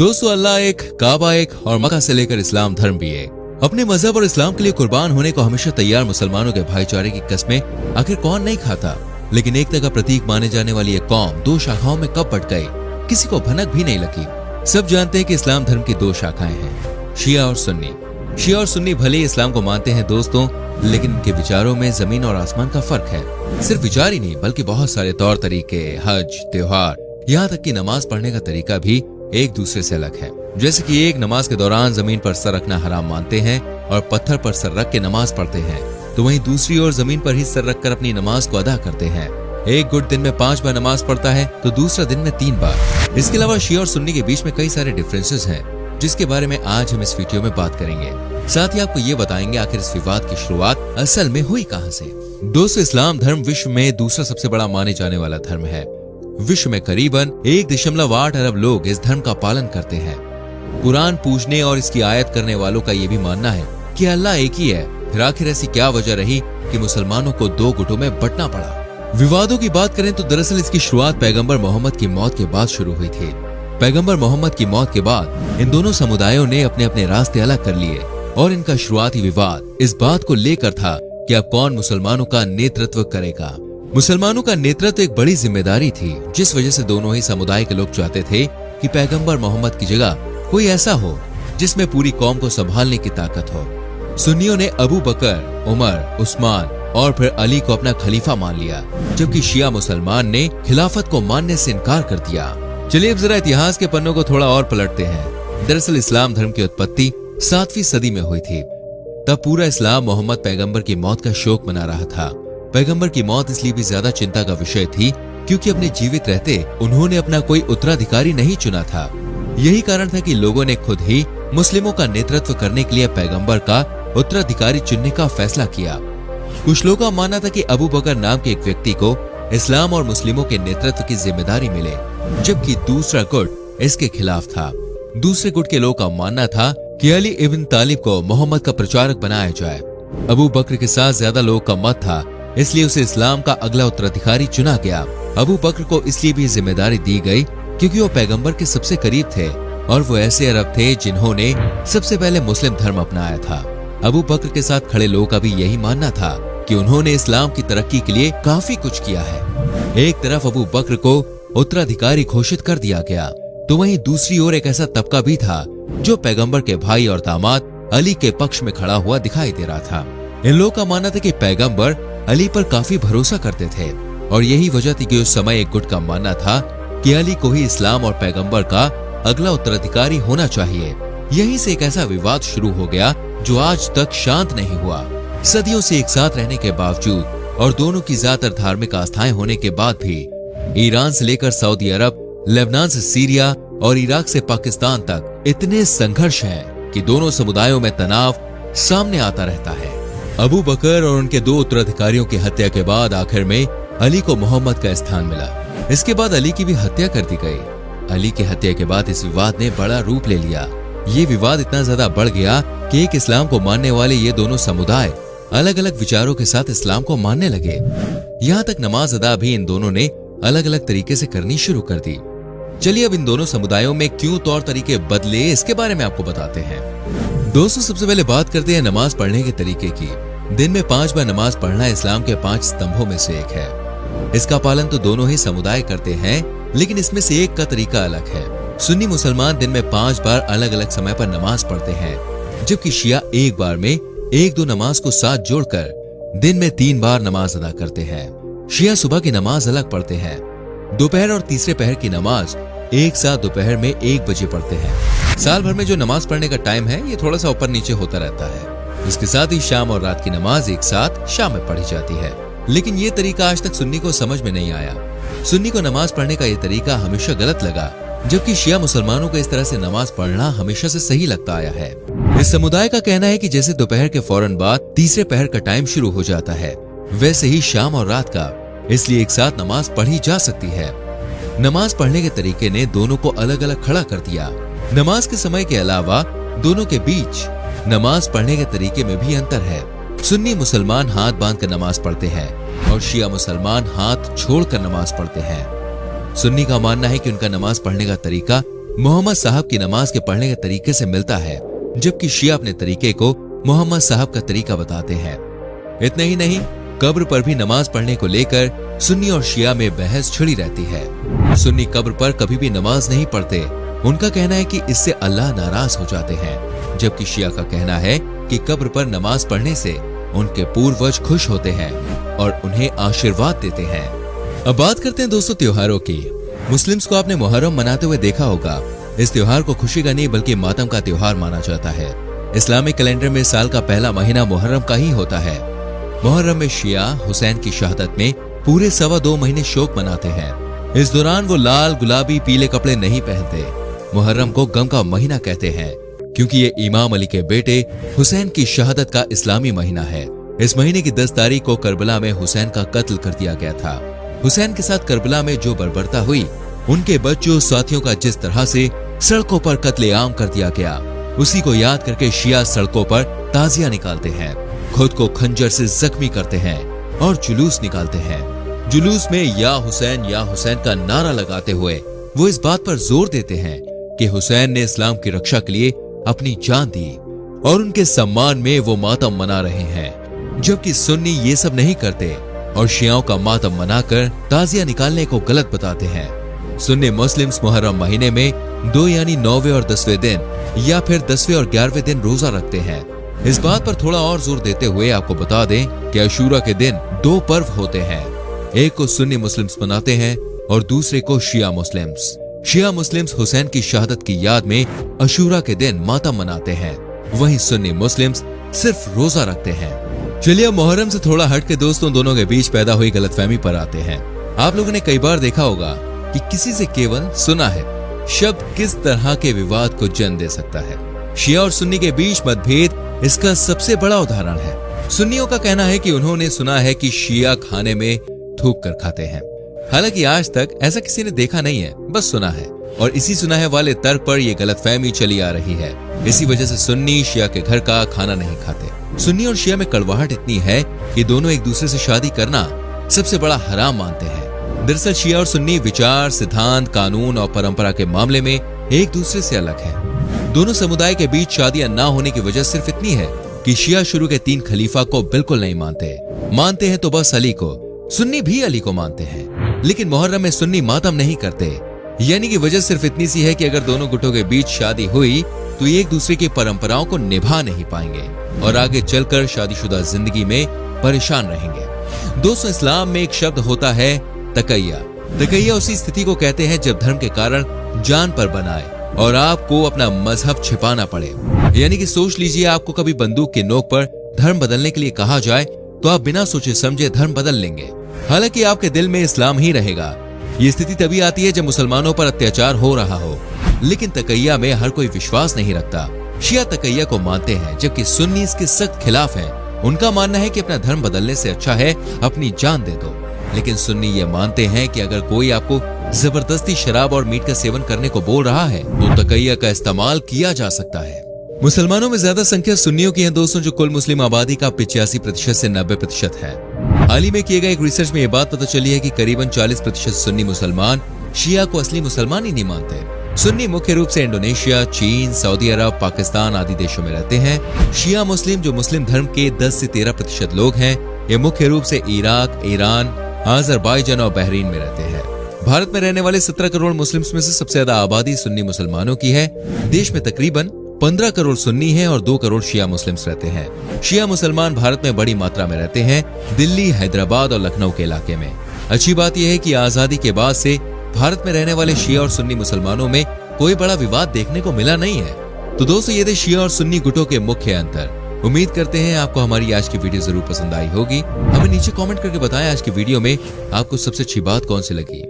दोस्तों, अल्लाह एक, काबा एक और मक्का से लेकर इस्लाम धर्म भी एक। अपने मजहब और इस्लाम के लिए कुर्बान होने को हमेशा तैयार मुसलमानों के भाईचारे की कस्में आखिर कौन नहीं खाता। लेकिन एकता का प्रतीक माने जाने वाली ये कौम दो शाखाओं में कब बट गई, किसी को भनक भी नहीं लगी। सब जानते हैं कि इस्लाम धर्म की दो शाखाएं हैं, शिया और सुन्नी। शिया और सुन्नी भले ही इस्लाम को मानते हैं दोस्तों, लेकिन इनके विचारों में जमीन और आसमान का फर्क है। सिर्फ विचार ही नहीं बल्कि बहुत सारे तौर तरीके, हज, त्योहार, यहाँ तक कि नमाज पढ़ने का तरीका भी एक दूसरे से अलग है। जैसे कि एक नमाज के दौरान जमीन पर सर रखना हराम मानते हैं और पत्थर पर सर रख के नमाज पढ़ते हैं, तो वहीं दूसरी ओर जमीन पर ही सर रखकर अपनी नमाज को अदा करते हैं। एक गुट दिन में 5 बार नमाज पढ़ता है तो दूसरा दिन में 3 बार। इसके अलावा शिया और सुन्नी के बीच में कई सारे डिफरेंसेस हैं, जिसके बारे में आज हम इस वीडियो में बात करेंगे। साथ ही आपको ये बताएंगे आखिर इस विवाद की शुरुआत असल में हुई कहां से। दोस्तों, इस्लाम धर्म विश्व में दूसरा सबसे बड़ा माने जाने वाला धर्म है। विश्व में करीबन 1.8 अरब लोग इस धर्म का पालन करते हैं। कुरान पूजने और इसकी आयत करने वालों का ये भी मानना है कि अल्लाह एक ही है। फिर आखिर ऐसी क्या वजह रही कि मुसलमानों को दो गुटों में बंटना पड़ा। विवादों की बात करें तो दरअसल इसकी शुरुआत पैगंबर मोहम्मद की मौत के बाद शुरू हुई थी। पैगंबर मोहम्मद की मौत के बाद इन दोनों समुदायों ने अपने अपने रास्ते अलग कर लिए और इनका शुरुआती विवाद इस बात को लेकर था कि अब कौन मुसलमानों का नेतृत्व करेगा। मुसलमानों का नेतृत्व एक बड़ी जिम्मेदारी थी, जिस वजह से दोनों ही समुदाय के लोग चाहते थे कि पैगंबर मोहम्मद की जगह कोई ऐसा हो जिसमें पूरी कौम को संभालने की ताकत हो। सुन्नियों ने अबू बकर, उमर, उस्मान और फिर अली को अपना खलीफा मान लिया, जबकि शिया मुसलमान ने खिलाफत को मानने से इनकार कर दिया। चलिए अब जरा इतिहास के पन्नों को थोड़ा और पलटते हैं। दरअसल इस्लाम धर्म की उत्पत्ति 7वीं सदी में हुई थी। तब पूरा इस्लाम मोहम्मद पैगंबर की मौत का शोक मना रहा था। पैगंबर की मौत इसलिए भी ज्यादा चिंता का विषय थी क्योंकि अपने जीवित रहते उन्होंने अपना कोई उत्तराधिकारी नहीं चुना था। यही कारण था कि लोगों ने खुद ही मुस्लिमों का नेतृत्व करने के लिए पैगंबर का उत्तराधिकारी चुनने का फैसला किया। कुछ लोगों का मानना था कि अबू बकर नाम के एक व्यक्ति को इस्लाम और मुस्लिमों के नेतृत्व की जिम्मेदारी मिले, जबकि दूसरा गुट इसके खिलाफ था। दूसरे गुट के लोगों का मानना था कि अली इब्न तालिब को मोहम्मद का प्रचारक बनाया जाए। अबू बकर के साथ ज्यादा लोगों का मत था, इसलिए उसे इस्लाम का अगला उत्तराधिकारी चुना गया। अबू बकर को इसलिए भी जिम्मेदारी दी गई क्योंकि वो पैगंबर के सबसे करीब थे और वो ऐसे अरब थे जिन्होंने सबसे पहले मुस्लिम धर्म अपनाया था। अबू बकर के साथ खड़े लोगों का भी यही मानना था कि उन्होंने इस्लाम की तरक्की के लिए काफी कुछ किया है। एक तरफ अबू बकर को उत्तराधिकारी घोषित कर दिया गया, तो वहीं दूसरी ओर एक ऐसा तबका भी था जो पैगंबर के भाई और दामाद अली के पक्ष में खड़ा हुआ दिखाई दे रहा था। इन लोगों का मानना था कि पैगंबर अली पर काफी भरोसा करते थे और यही वजह थी कि उस समय एक गुट का मानना था कि अली को ही इस्लाम और पैगंबर का अगला उत्तराधिकारी होना चाहिए। यहीं से एक ऐसा विवाद शुरू हो गया जो आज तक शांत नहीं हुआ। सदियों से एक साथ रहने के बावजूद और दोनों की ज्यादातर धार्मिक आस्थाएं होने के बाद भी ईरान से लेकर सऊदी अरब, लेबनान से सीरिया और इराक से पाकिस्तान तक इतने संघर्ष हैं कि दोनों समुदायों में तनाव सामने आता रहता है। अबू बकर और उनके 2 उत्तराधिकारियों की हत्या के बाद आखिर में अली को मोहम्मद का स्थान मिला। इसके बाद अली की भी हत्या कर दी गई। अली की हत्या के बाद इस विवाद ने बड़ा रूप ले लिया। ये विवाद इतना ज्यादा बढ़ गया कि एक इस्लाम को मानने वाले ये दोनों समुदाय अलग अलग विचारों के साथ इस्लाम को मानने लगे। यहाँ तक नमाज अदा भी इन दोनों ने अलग अलग तरीके से करनी शुरू कर दी। चलिए अब इन दोनों समुदायों में क्यों तौर तरीके बदले, इसके बारे में आपको बताते हैं। दोस्तों, सबसे पहले बात करते हैं नमाज पढ़ने के तरीके की। दिन में 5 बार नमाज पढ़ना इस्लाम के 5 स्तंभों में से एक है। इसका पालन तो दोनों ही समुदाय करते हैं, लेकिन इसमें से एक का तरीका अलग है। सुन्नी मुसलमान दिन में 5 बार अलग अलग समय पर नमाज पढ़ते हैं, जबकि शिया एक बार में 1-2 नमाज को साथ जोड़कर दिन में 3 बार नमाज अदा करते हैं। शिया सुबह की नमाज अलग पढ़ते हैं। दोपहर और तीसरे पहर की नमाज एक साथ दोपहर में 1 बजे पढ़ते हैं। साल भर में जो नमाज पढ़ने का टाइम है ये थोड़ा सा ऊपर नीचे होता रहता है। इसके साथ ही शाम और रात की नमाज एक साथ शाम में पढ़ी जाती है। लेकिन ये तरीका आज तक सुन्नी को समझ में नहीं आया। सुन्नी को नमाज पढ़ने का ये तरीका हमेशा गलत लगा, जबकि शिया मुसलमानों को इस तरह से नमाज पढ़ना हमेशा से सही लगता आया है। इस समुदाय का कहना है कि जैसे दोपहर के फौरन बाद तीसरे पहर का टाइम शुरू हो जाता है, वैसे ही शाम और रात का, इसलिए एक साथ नमाज पढ़ी जा सकती है। नमाज पढ़ने के तरीके ने दोनों को अलग अलग खड़ा कर दिया। नमाज के समय के अलावा दोनों के बीच नमाज पढ़ने के तरीके में भी अंतर है। सुन्नी मुसलमान हाथ बांधकर नमाज पढ़ते हैं और शिया मुसलमान हाथ छोड़कर नमाज पढ़ते हैं। सुन्नी का मानना है कि उनका नमाज पढ़ने का तरीका मोहम्मद साहब की नमाज के पढ़ने के तरीके से मिलता है, जबकि शिया अपने तरीके को मोहम्मद साहब का तरीका बताते हैं। इतना ही नहीं, कब्र पर भी नमाज पढ़ने को लेकर सुन्नी और शिया में बहस छिड़ी रहती है। सुन्नी कब्र पर कभी भी नमाज नहीं पढ़ते, उनका कहना है कि इससे अल्लाह नाराज हो जाते हैं, जबकि शिया का कहना है कि कब्र पर नमाज पढ़ने से उनके पूर्वज खुश होते हैं और उन्हें आशीर्वाद देते हैं। अब बात करते हैं दोस्तों त्योहारों की। मुस्लिम्स को आपने मुहर्रम मनाते हुए देखा होगा। इस त्योहार को खुशी का नहीं बल्कि मातम का त्योहार माना जाता है। इस्लामिक कैलेंडर में साल का पहला महीना मुहर्रम का ही होता है। मुहर्रम में शिया हुसैन की शहादत में पूरे 2.25 महीने शोक मनाते हैं। इस दौरान वो लाल, गुलाबी, पीले कपड़े नहीं पहनते। मुहर्रम को गम का महीना कहते हैं क्योंकि ये इमाम अली के बेटे हुसैन की शहादत का इस्लामी महीना है। इस महीने की 10 तारीख को करबला में हुसैन का कत्ल कर दिया गया था। हुसैन के साथ करबला में जो बर्बरता हुई, उनके बच्चों साथियों का जिस तरह से सड़कों पर कत्लेआम कर दिया गया, उसी को याद करके शिया सड़कों पर ताजिया निकालते हैं, खुद को खंजर से जख्मी करते हैं और जुलूस निकालते हैं। जुलूस में या हुसैन का नारा लगाते हुए वो इस बात पर जोर देते हैं कि हुसैन ने इस्लाम की रक्षा के लिए अपनी जान दी और उनके सम्मान में वो मातम मना रहे हैं। जबकि सुन्नी ये सब नहीं करते और शियाओं का मातम मनाकर ताजिया निकालने को गलत बताते हैं। सुन्नी मुस्लिम्स मुहर्रम महीने में 2 यानी 9वें और 10वें दिन या फिर 10वें और 11वें दिन रोजा रखते हैं। इस बात पर थोड़ा और जोर देते हुए आपको बता दें कि अशूरा के दिन 2 पर्व होते हैं। एक को सुन्नी मुस्लिम्स मनाते हैं और दूसरे को शिया मुस्लिम्स। शिया मुस्लिम्स हुसैन की शहादत की याद में अशूरा के दिन मातम मनाते हैं, वहीं सुन्नी मुस्लिम्स सिर्फ रोजा रखते हैं। चलिए अब मुहर्रम से थोड़ा हट के दोस्तों दोनों के बीच पैदा हुई गलतफहमी पर आते हैं। आप लोगों ने कई बार देखा होगा कि किसी से केवल सुना है शब्द किस तरह के विवाद को जन्म दे सकता है। शिया और सुन्नी के बीच मतभेद इसका सबसे बड़ा उदाहरण है। सुन्नियों का कहना है कि उन्होंने सुना है कि शिया खाने में थूक कर खाते हैं। हालांकि आज तक ऐसा किसी ने देखा नहीं है, बस सुना है, और इसी सुना है वाले तर्क पर यह गलतफहमी चली आ रही है। इसी वजह से सुन्नी शिया के घर का खाना नहीं खाते। सुन्नी और शिया में कड़वाहट इतनी है कि दोनों एक दूसरे से शादी करना सबसे बड़ा हराम मानते हैं। दरअसल शिया और सुन्नी विचार, सिद्धांत, कानून और परंपरा के मामले में एक दूसरे से अलग हैं। दोनों समुदाय के बीच शादियां ना होने की वजह सिर्फ इतनी है कि शिया शुरू के 3 खलीफा को बिल्कुल नहीं मानते हैं तो बस अली को। सुन्नी भी अली को मानते हैं, लेकिन मुहर्रम में सुन्नी मातम नहीं करते। यानी कि वजह सिर्फ इतनी सी है कि अगर दोनों गुटों के बीच शादी हुई तो एक दूसरे की परंपराओं को निभा नहीं पाएंगे और आगे चलकर शादीशुदा जिंदगी में परेशान रहेंगे। दोस्तों, इस्लाम में एक शब्द होता है तकैया। तकैया उसी स्थिति को कहते हैं जब धर्म के कारण जान पर बनाए और आपको अपना मजहब छिपाना पड़े। यानी कि सोच लीजिए, आपको कभी बंदूक के नोक पर धर्म बदलने के लिए कहा जाए तो आप बिना सोचे समझे धर्म बदल लेंगे, हालांकि आपके दिल में इस्लाम ही रहेगा। ये स्थिति तभी आती है जब मुसलमानों पर अत्याचार हो रहा हो, लेकिन तकैया में हर कोई विश्वास नहीं रखता। शिया तकैया को मानते हैं, जबकि सुन्नी इसके सख्त खिलाफ हैं। उनका मानना है कि अपना धर्म बदलने से अच्छा है अपनी जान दे दो। लेकिन सुन्नी ये मानते हैं कि अगर कोई आपको जबरदस्ती शराब और मीट का सेवन करने को बोल रहा है तो तकैया का इस्तेमाल किया जा सकता है। मुसलमानों में ज्यादा संख्या सुन्नियों की है दोस्तों, जो कुल मुस्लिम आबादी का 85% से 90% है। हाल ही में किए गए एक रिसर्च में यह बात पता चली है कि करीबन 40% सुन्नी मुसलमान शिया को असली मुसलमान ही नहीं मानते। सुन्नी मुख्य रूप से इंडोनेशिया, चीन, सऊदी अरब, पाकिस्तान आदि देशों में रहते हैं। शिया मुस्लिम जो मुस्लिम धर्म के 10 से 13% लोग हैं, ये मुख्य रूप से इराक, ईरान, अजरबैजान और बहरीन में रहते हैं। भारत में रहने वाले 17 करोड़ मुस्लिम्स में से सबसे ज्यादा आबादी सुन्नी मुसलमानों की है। देश में तकरीबन 15 करोड़ सुन्नी हैं और 2 करोड़ शिया मुस्लिम्स रहते हैं। शिया मुसलमान भारत में बड़ी मात्रा में रहते हैं, दिल्ली, हैदराबाद और लखनऊ के इलाके में। अच्छी बात यह है कि आजादी के बाद से भारत में रहने वाले शिया और सुन्नी मुसलमानों में कोई बड़ा विवाद देखने को मिला नहीं है। तो दोस्तों, ये थे शिया और सुन्नी गुटों के मुख्य अंतर। उम्मीद करते हैं आपको हमारी आज की वीडियो जरूर पसंद आई होगी। हमें नीचे कमेंट करके बताएं आज की वीडियो में आपको सबसे अच्छी बात कौन सी लगी।